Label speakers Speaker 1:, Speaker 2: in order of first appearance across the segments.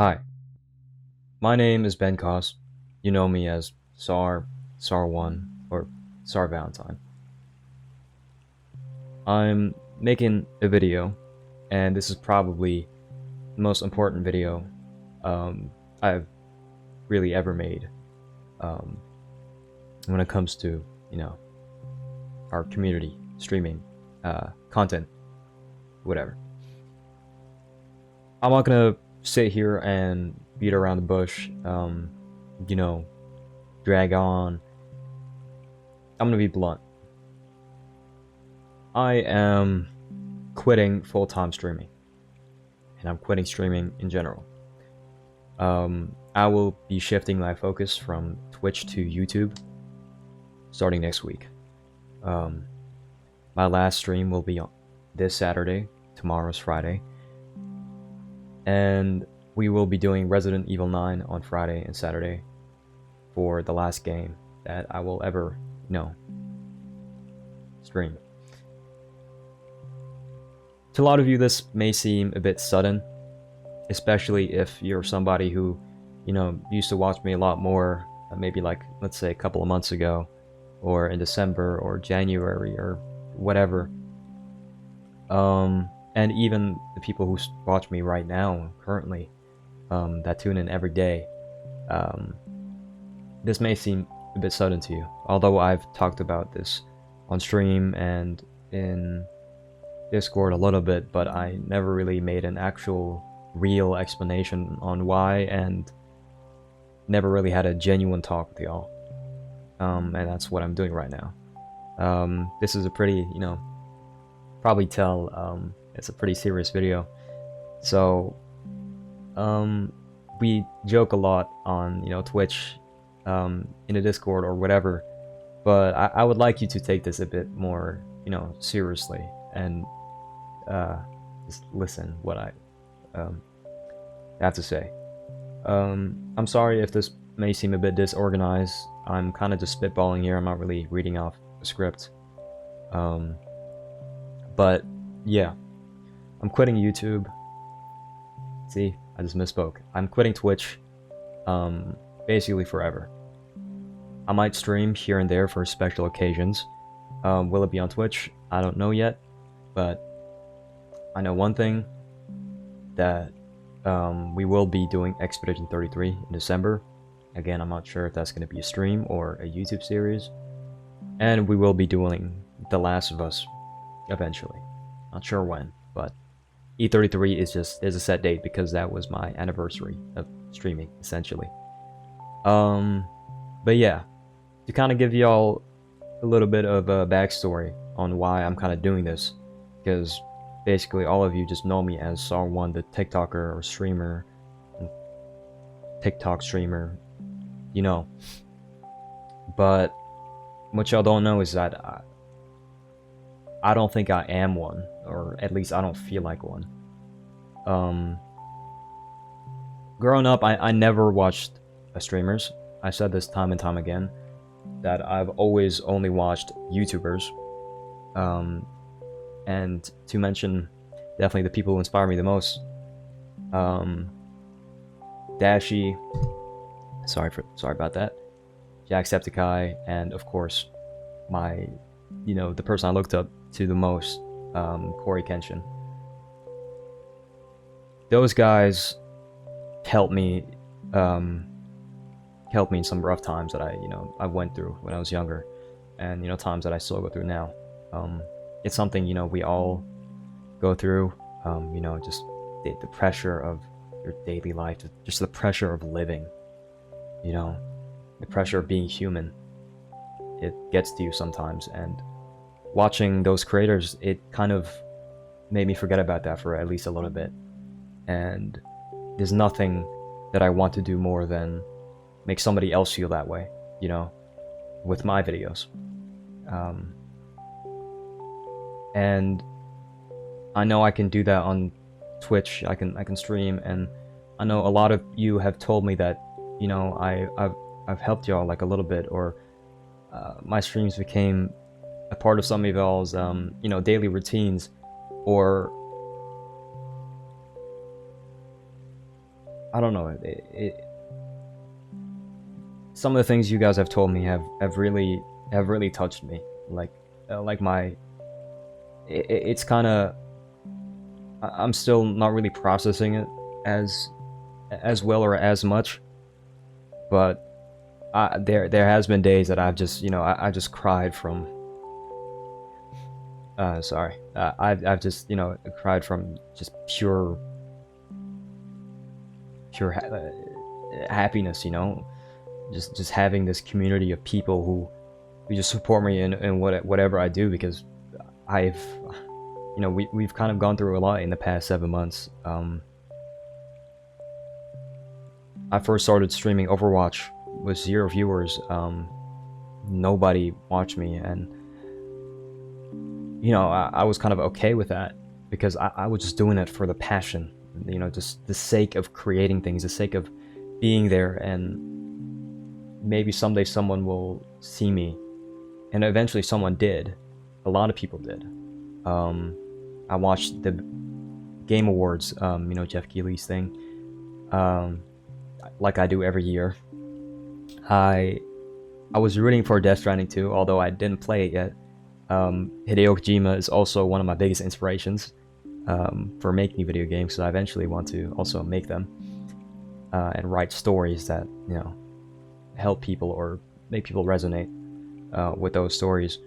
Speaker 1: Hi, my name is Ben Cos. You know me as Sar1, or Sar Valentine. I'm making a video, and this is probably the most important video I've really ever made um, when it comes to, our community, streaming, content, whatever. I'm not gonna sit here and beat around the bush, you know, drag on. I'm gonna be blunt. I am quitting full-time streaming, and I'm quitting streaming in general. I will be shifting my focus from Twitch to YouTube starting next week. Um, my last stream will be on this Saturday, tomorrow's Friday, and we will be doing Resident Evil 9 on Friday and Saturday for the last game that I will ever, stream. To a lot of you, this may seem a bit sudden, especially if you're somebody who, used to watch me a lot more, maybe like, let's say a couple of months ago, or in December, or January, or whatever. And even the people who watch me right now, currently, that tune in every day, this may seem a bit sudden to you, although I've talked about this on stream and in Discord a little bit, but I never really made an actual real explanation on why, and never really had a genuine talk with y'all. And that's what I'm doing right now. This is a pretty, probably tell, it's a pretty serious video. So, we joke a lot on, Twitch, in the Discord or whatever, but I would like you to take this a bit more, seriously, and just listen what I have to say. I'm sorry if this may seem a bit disorganized. I'm kind of just spitballing here. I'm not really reading off a script. But yeah, I'm quitting YouTube. See, I just misspoke. I'm quitting Twitch, basically forever. I might stream here and there for special occasions. Will it be on Twitch? I don't know yet, but I know one thing, that we will be doing Expedition 33 in December. Again, I'm not sure if that's going to be a stream or a YouTube series. And we will be doing The Last of Us eventually. Not sure when, but E33 is a set date because that was my anniversary of streaming, essentially. But yeah, to kind of give y'all a little bit of a backstory on why I'm kind of doing this, because basically all of you just know me as Sar1, the TikToker or streamer, TikTok streamer, But what y'all don't know is that I don't think I am one, or at least I don't feel like one. Growing up, I never watched streamers. I said this time and time again, that I've always only watched YouTubers. And to mention definitely the people who inspire me the most, Dashi, sorry about that, Jacksepticeye, and of course my, the person I looked up to the most, Corey Kenshin. Those guys helped me in some rough times that I went through when I was younger, and times that I still go through now. It's something we all go through. Just the pressure of your daily life, just the pressure of living, the pressure of being human. It gets to you sometimes, and watching those creators, it kind of made me forget about that for at least a little bit. And there's nothing that I want to do more than make somebody else feel that way, with my videos. And I know I can do that on Twitch. I can stream, and I know a lot of you have told me that, I've helped y'all like a little bit, or my streams became a part of some of y'all's daily routines, or I don't know. Some of the things you guys have told me have really touched me. Like my, it's kind of, I'm still not really processing it as well or as much, but there has been days that I've just, I just cried from. Sorry, I've just, cried from just pure happiness, just having this community of people who just support me in whatever I do, because I've, we've kind of gone through a lot in the past 7 months. I first started streaming Overwatch with 0 viewers. Nobody watched me, and I was kind of okay with that, because I was just doing it for the passion, just the sake of creating things, the sake of being there, and maybe someday someone will see me. And eventually someone did. A lot of people did. I watched the Game Awards, Jeff Keighley's thing, like I do every year. I was rooting for Death Stranding 2, although I didn't play it yet. Hideo Kojima is also one of my biggest inspirations for making video games, so I eventually want to also make them and write stories that, help people or make people resonate with those stories.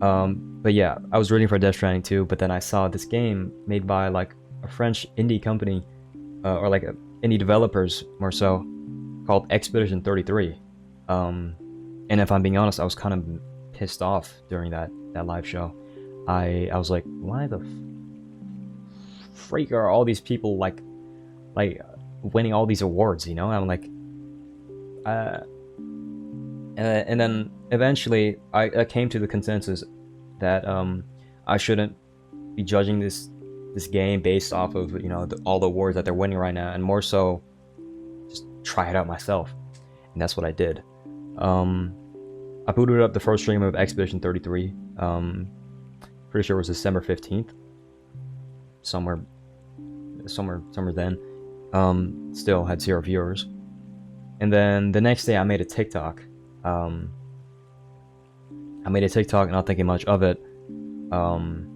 Speaker 1: But yeah, I was rooting for Death Stranding 2, but then I saw this game made by like a French indie company, or like indie developers more so, called Expedition 33. And if I'm being honest, I was kind of pissed off during that live show. I was like, why the freak are all these people like winning all these awards? I'm like, and then eventually I came to the consensus that I shouldn't be judging this game based off of all the awards that they're winning right now, and more so just try it out myself. And that's what I did. I booted up the first stream of Expedition 33. Pretty sure it was December 15th. Somewhere then. Still had 0 viewers. And then the next day I made a TikTok. I made a TikTok, not thinking much of it. And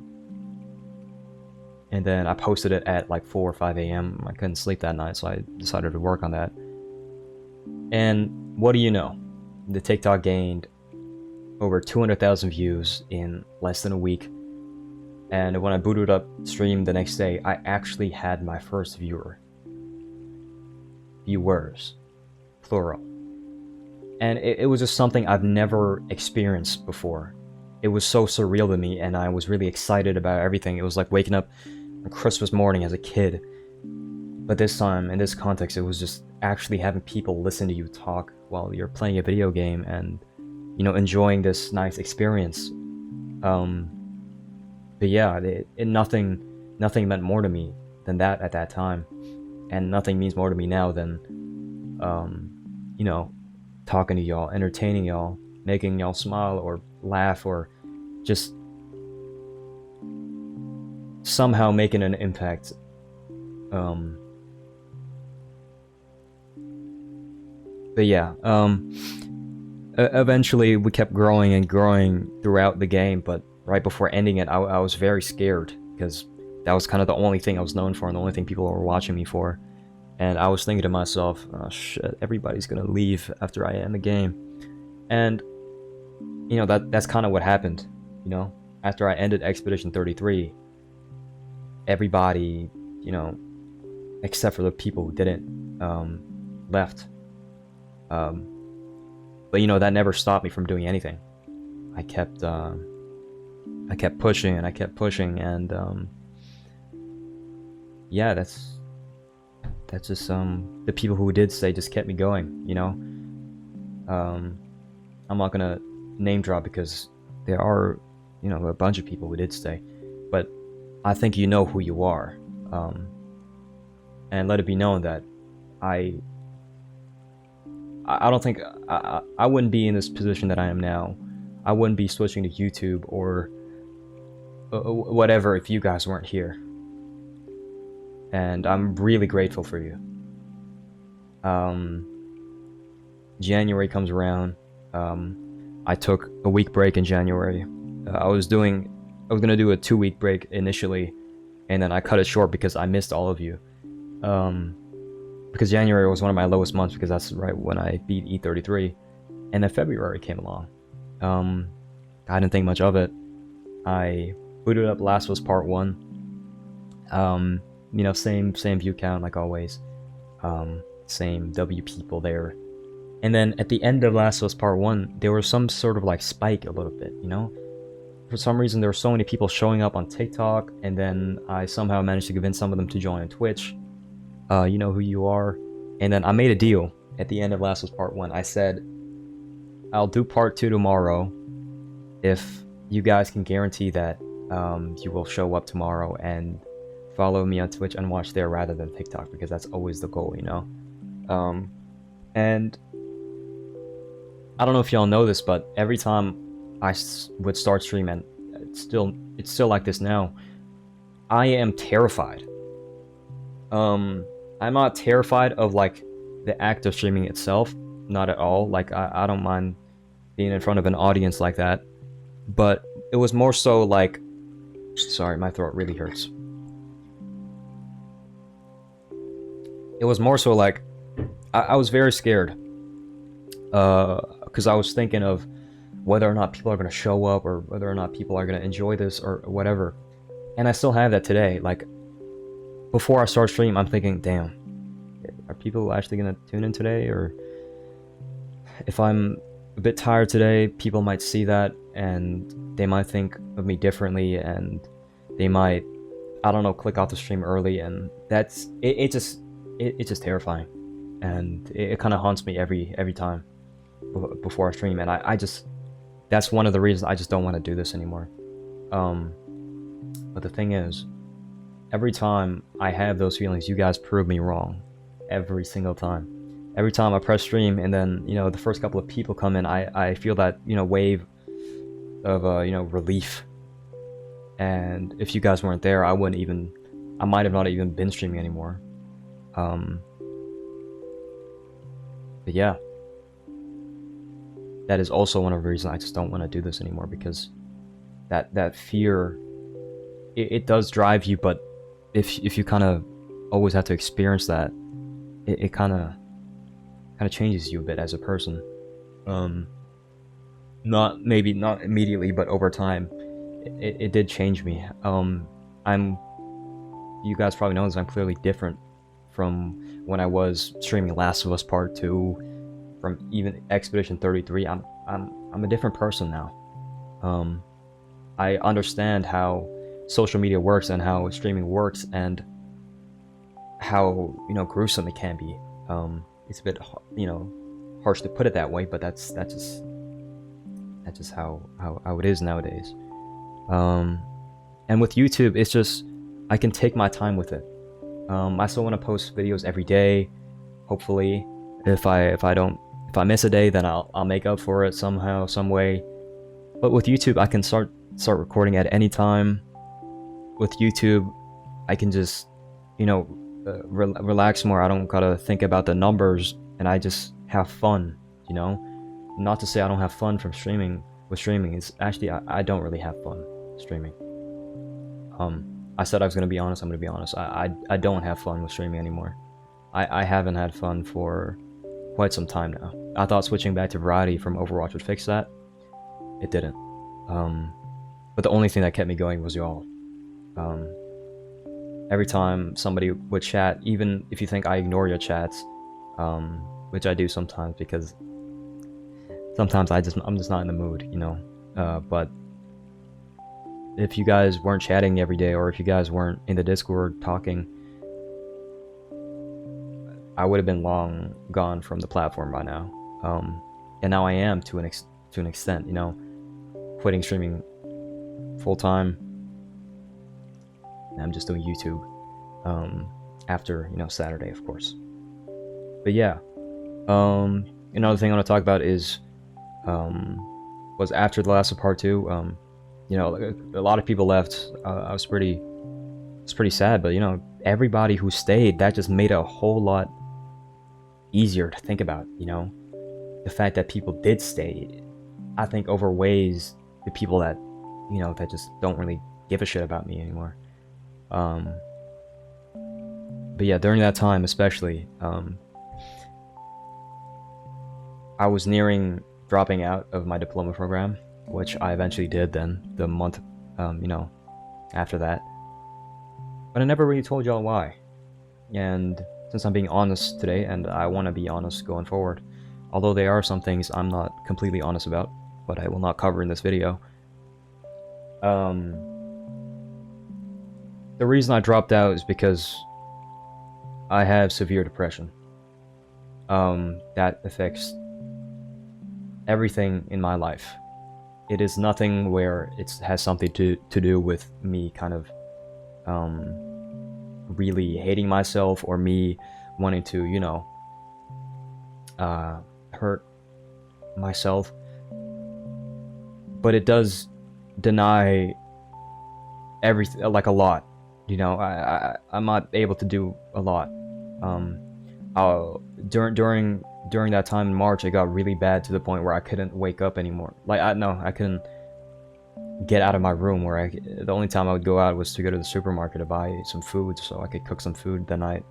Speaker 1: then I posted it at like 4 or 5 a.m. I couldn't sleep that night, so I decided to work on that. And what do you know? The TikTok gained over 200,000 views in less than a week. And when I booted up stream the next day, I actually had my first viewer. Viewers. Plural. And it was just something I've never experienced before. It was so surreal to me, and I was really excited about everything. It was like waking up on Christmas morning as a kid. But this time, in this context, it was just actually having people listen to you talk while you're playing a video game and, enjoying this nice experience. But yeah, nothing meant more to me than that at that time. And nothing means more to me now than, talking to y'all, entertaining y'all, making y'all smile or laugh, or just somehow making an impact. But yeah, eventually we kept growing and growing throughout the game, but right before ending it, I was very scared, because that was kind of the only thing I was known for and the only thing people were watching me for. And I was thinking to myself, oh shit, everybody's gonna leave after I end the game. And, that's kind of what happened, After I ended Expedition 33, everybody, except for the people who didn't, left. But, that never stopped me from doing anything. I kept pushing and I kept pushing, and, yeah, that's just the people who did stay just kept me going. I'm not gonna name drop because there are a bunch of people who did stay, but I think you know who you are, and let it be known that I don't think I wouldn't be in this position that I am now. I wouldn't be switching to YouTube or whatever if you guys weren't here. And I'm really grateful for you. January comes around. I took a week break in January. I was gonna do a 2-week break initially, and then I cut it short because I missed all of you. Because January was one of my lowest months because that's right when I beat E33, and then February came along. I didn't think much of it. I booted up Last of Us Part 1. Same view count like always. Same W people there. And then at the end of Last of Us Part 1, there was some sort of like spike a little bit, For some reason, there were so many people showing up on TikTok, and then I somehow managed to convince some of them to join on Twitch. You know who you are. And then I made a deal at the end of Last of Us Part 1. I said, I'll do Part 2 tomorrow if you guys can guarantee that you will show up tomorrow and follow me on Twitch and watch there rather than TikTok, because that's always the goal, And I don't know if y'all know this, but every time I would start stream, and it's still like this now, I am terrified. I'm not terrified of like the act of streaming itself, not at all. Like I don't mind being in front of an audience like that, but it was more so like, sorry, my throat really hurts. It was more so like I was very scared, because I was thinking of whether or not people are going to show up, or whether or not people are going to enjoy this or whatever. And I still have that today. Like, before I start stream, I'm thinking, damn, are people actually going to tune in today? Or if I'm a bit tired today, people might see that and they might think of me differently, and they might, I don't know, click off the stream early, and that's it's just terrifying, and it kind of haunts me every time before I stream. And I just, that's one of the reasons I just don't want to do this anymore. But the thing is, every time I have those feelings, you guys prove me wrong. Every single time. Every time I press stream, and then, the first couple of people come in, I feel that, wave of, relief. And if you guys weren't there, I might have not even been streaming anymore. But yeah. That is also one of the reasons I just don't want to do this anymore, because that fear, it does drive you, but if you kind of always have to experience that, it kind of changes you a bit as a person. Not immediately, but over time, it did change me. You guys probably know this, I'm clearly different from when I was streaming Last of Us Part 2, from even Expedition 33. I'm a different person now. I understand how social media works and how streaming works, and how gruesome it can be. It's a bit harsh to put it that way, but that's just how it is nowadays. And with YouTube, it's just, I can take my time with it. I still want to post videos every day. Hopefully, if I miss a day, then I'll make up for it somehow, some way. But with YouTube, I can start recording at any time. With YouTube, I can just relax more. I don't gotta think about the numbers, and I just have fun. Not to say I don't have fun from streaming. With streaming, it's actually, I don't really have fun streaming. I said I was gonna be honest. I'm gonna be honest. I don't have fun with streaming anymore. I haven't had fun for quite some time now. I thought switching back to variety from Overwatch would fix that. It didn't. But the only thing that kept me going was y'all. Every time somebody would chat, even if you think I ignore your chats, which I do sometimes, because sometimes I'm just not in the mood, but if you guys weren't chatting every day, or if you guys weren't in the Discord talking, I would have been long gone from the platform by now. And now I am to an extent, quitting streaming full time. I'm just doing YouTube after Saturday, of course. But yeah, another thing I want to talk about is was after the Last of Part 2. A lot of people left. I was pretty sad, but everybody who stayed, that just made it a whole lot easier to think about, you know? The fact that people did stay, I think overweighs the people that, you know, that just don't really give a shit about me anymore. But yeah, during that time especially, I was nearing dropping out of my diploma program, which I eventually did then, the month, you know, after that. But I never really told y'all why. And since I'm being honest today, and I want to be honest going forward, although there are some things I'm not completely honest about, but I will not cover in this video. The reason I dropped out is because I have severe depression. That affects everything in my life. It is nothing where it has something to do with me kind of really hating myself or me wanting to, you know, hurt myself. But it does deny everything, like a lot. You know, I'm not able to do a lot. During that time in March, it got really bad to the point where I couldn't wake up anymore. Like, I couldn't get out of my room. The only time I would go out was to go to the supermarket to buy some food so I could cook some food that night.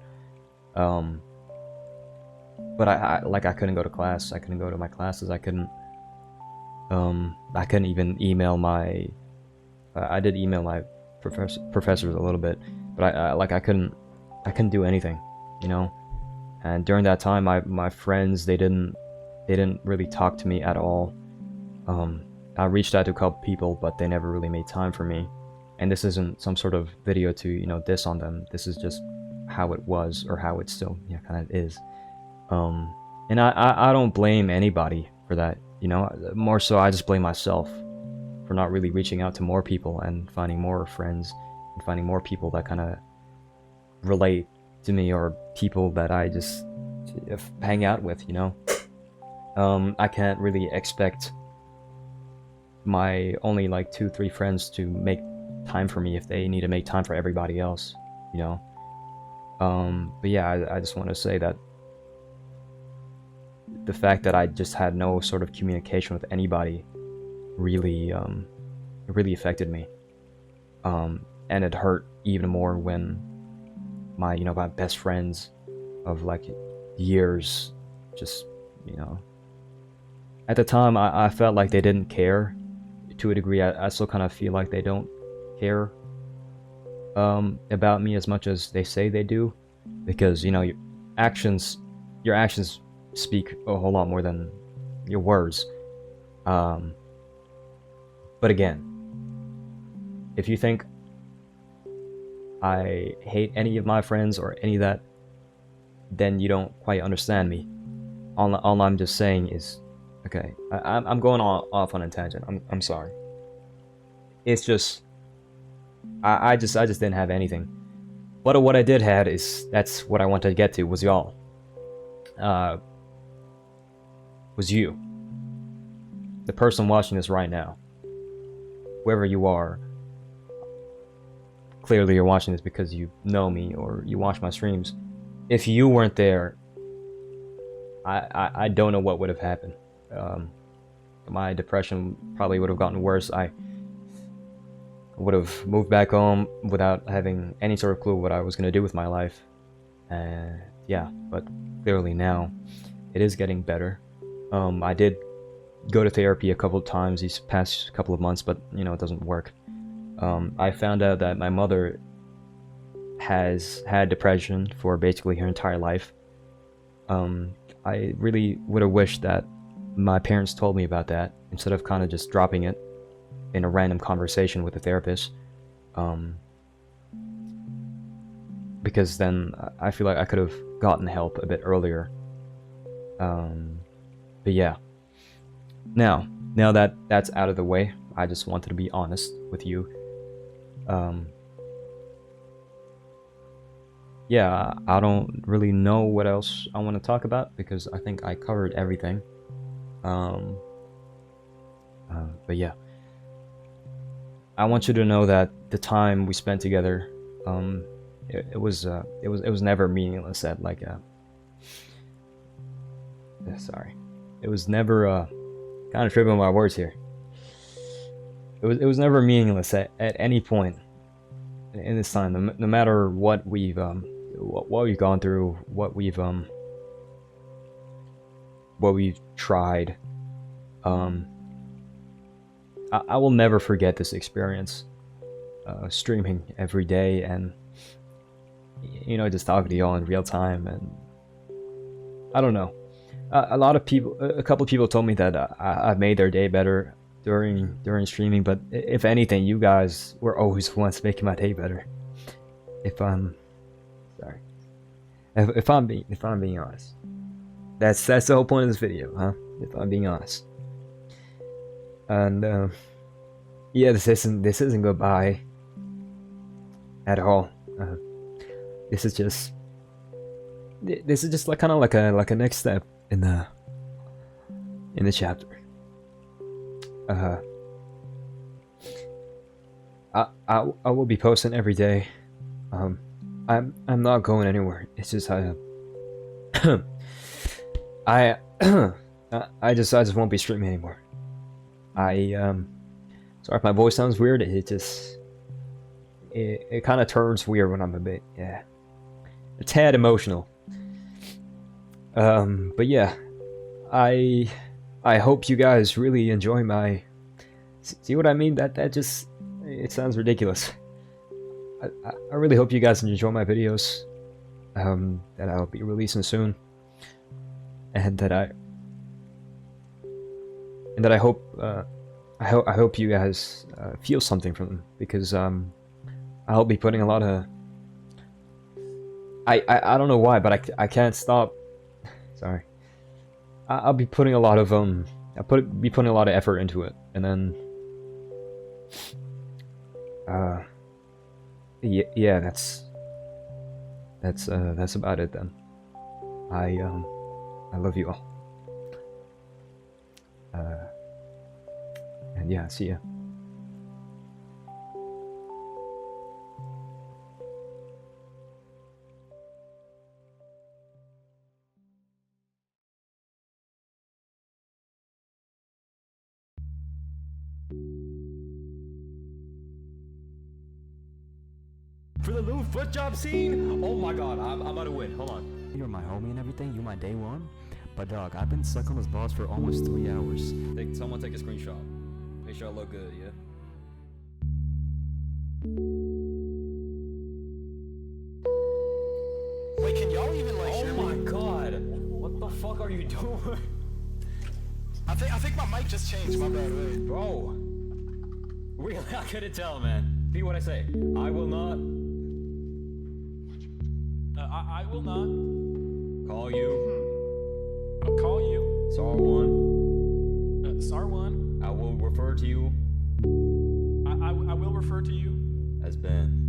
Speaker 1: But I couldn't go to class. I couldn't go to my classes. I couldn't even email my. I did email my professors a little bit, but I couldn't do anything, you know. And during that time, my friends, they didn't really talk to me at all. I reached out to a couple people, but they never really made time for me. And this isn't some sort of video to, you know, diss on them. This is just how it was, or how it still, you know, kind of is. And I don't blame anybody for that, you know. More so, I just blame myself for not really reaching out to more people and finding more friends and finding more people that kind of relate to me, or people that I just hang out with, you know. I can't really expect my only like 2-3 friends to make time for me if they need to make time for everybody else, you know. But yeah, I just want to say that the fact that I just had no sort of communication with anybody really affected me, and it hurt even more when my best friends of like years just, you know, at the time I felt like they didn't care. To a degree, I still kind of feel like they don't care about me as much as they say they do, because, you know, your actions speak a whole lot more than your words. But again, if you think I hate any of my friends or any of that, then you don't quite understand me. All I'm just saying is, okay, I'm going off on a tangent. I'm sorry. It's just I just didn't have anything. But what I did had is, that's what I wanted to get to, was y'all. Was you. The person watching this right now. Whoever you are. Clearly you're watching this because you know me or you watch my streams. If you weren't there, I don't know what would have happened. My depression probably would have gotten worse. I would have moved back home without having any sort of clue what I was going to do with my life. Yeah, but clearly now it is getting better. I did go to therapy a couple of times these past couple of months, but, you know, it doesn't work. I found out that my mother has had depression for basically her entire life. I really would have wished that my parents told me about that instead of kind of just dropping it in a random conversation with a therapist. Because then I feel like I could have gotten help a bit earlier. But yeah. Now that that's out of the way, I just wanted to be honest with you. Yeah, I don't really know what else I want to talk about because I think I covered everything. But yeah, I want you to know that the time we spent together, it was never meaningless. That Sorry. It was never kind of tripping on my words here. It was never meaningless at any point in this time. No matter what we've gone through, what we've tried. I will never forget this experience. Streaming every day and just talking to y'all in real time, and I don't know. A lot of people, a couple of people told me that I've made their day better during streaming, but if anything, you guys were always the ones making my day better. If I'm being honest, that's the whole point of this video, huh? If I'm being honest. And yeah, this isn't goodbye at all. This is just like kind of like a next step in the chapter. I will be posting every day. I'm not going anywhere. It's just I just won't be streaming anymore. Sorry if my voice sounds weird. It kind of turns weird when I'm a bit, a tad emotional. But yeah, I hope you guys really enjoy my. See what I mean? That just, it sounds ridiculous. I really hope you guys enjoy my videos. That I'll be releasing soon, and that I hope you guys feel something from them, because I'll be putting a lot of. I don't know why, but I can't stop. Sorry. I'll be putting a lot of be putting a lot of effort into it, and then yeah, that's about it then. I love you all. And yeah, see ya.
Speaker 2: For the little foot job scene? Oh my god, I'm about to win. Hold on. You're my homie and everything. You my day one. But dog, I've been stuck on this boss for almost 3 hours. Someone take a screenshot. Make sure I look good, yeah? Wait, can y'all even like share me? Oh my god. What the fuck are you doing? I think my mic just changed. My bad, wait. Bro. Really? I couldn't tell, man. Be what I say. I will not. I will not. Call you. I'll call you. SAR 1. SAR 1. I will refer to you. I will refer to you. As Ben.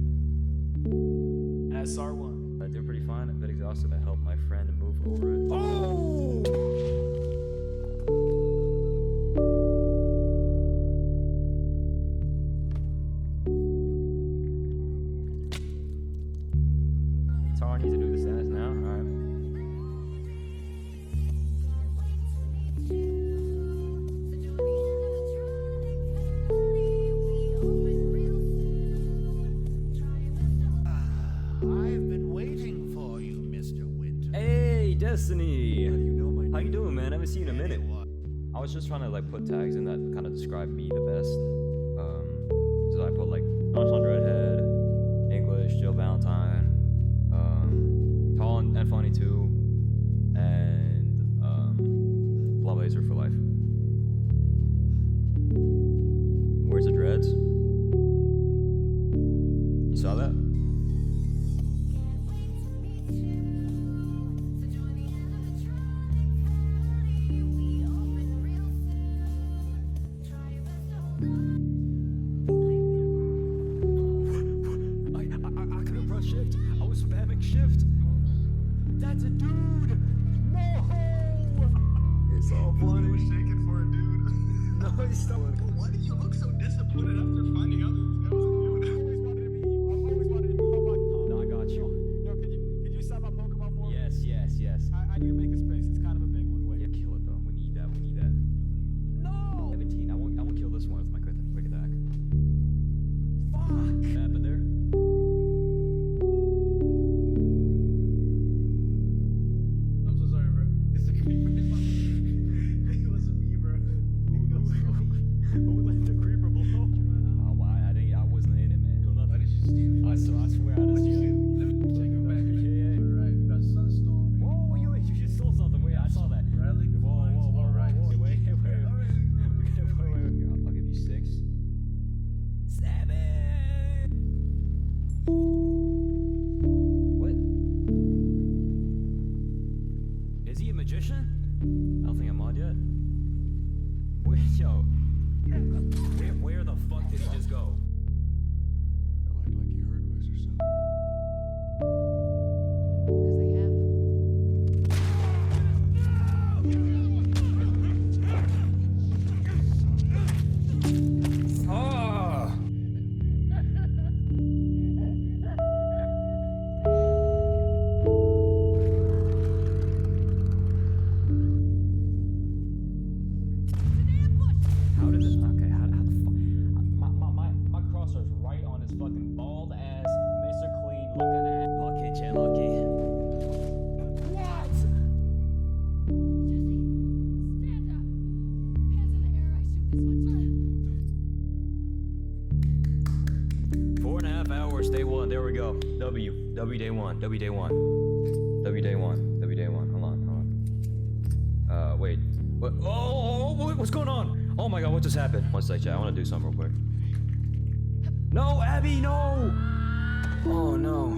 Speaker 2: As SAR 1. I did pretty fine. I'm a bit exhausted. I helped my friend move over it. Oh! Tar needs to do the sentence now. Alright.
Speaker 3: I've been waiting for you, Mr. Winter.
Speaker 2: Hey, Destiny! How you doing, man? I haven't seen you in a minute. I was just trying to like put tags in that kind of describe me the best. So I put like Nonchalant Redhead, English, Jill Valentine, tall and funny too, and Blazer for life. Where's the dreads? You saw that? I couldn't press shift. I was spamming shift. That's a dude. No. It's all funny.
Speaker 3: Was shaking for a dude.
Speaker 2: No, he's still.
Speaker 3: Why do you look so disappointed after finding out that was a dude?
Speaker 2: I always wanted to meet you. I always wanted to meet you. No, I got you.
Speaker 4: Yo, could you stop my Pokemon for me?
Speaker 2: Yes.
Speaker 4: I need to make a space. It's kind of a big one. Wait.
Speaker 2: magician? I don't think I'm on yet. Wait, yo. Where the fuck did he just go?
Speaker 3: Felt like he heard of us or something.
Speaker 4: Because they have.
Speaker 2: Ah! How did it? Okay, how the fuck? My crosser's right on his fucking bald ass, Mr. Clean looking ass. Lucky, chin, lucky. What?
Speaker 4: Jesse, stand up. Hands in the air. I shoot this one too.
Speaker 2: 4.5 hours, day one. There we go. W day one. W day one. W day one. W day one. Hold on. Wait. What? Oh, what's going on? Oh my god, what just happened? One sec, chat. I want to do something real quick. No, Abby, no! Oh no.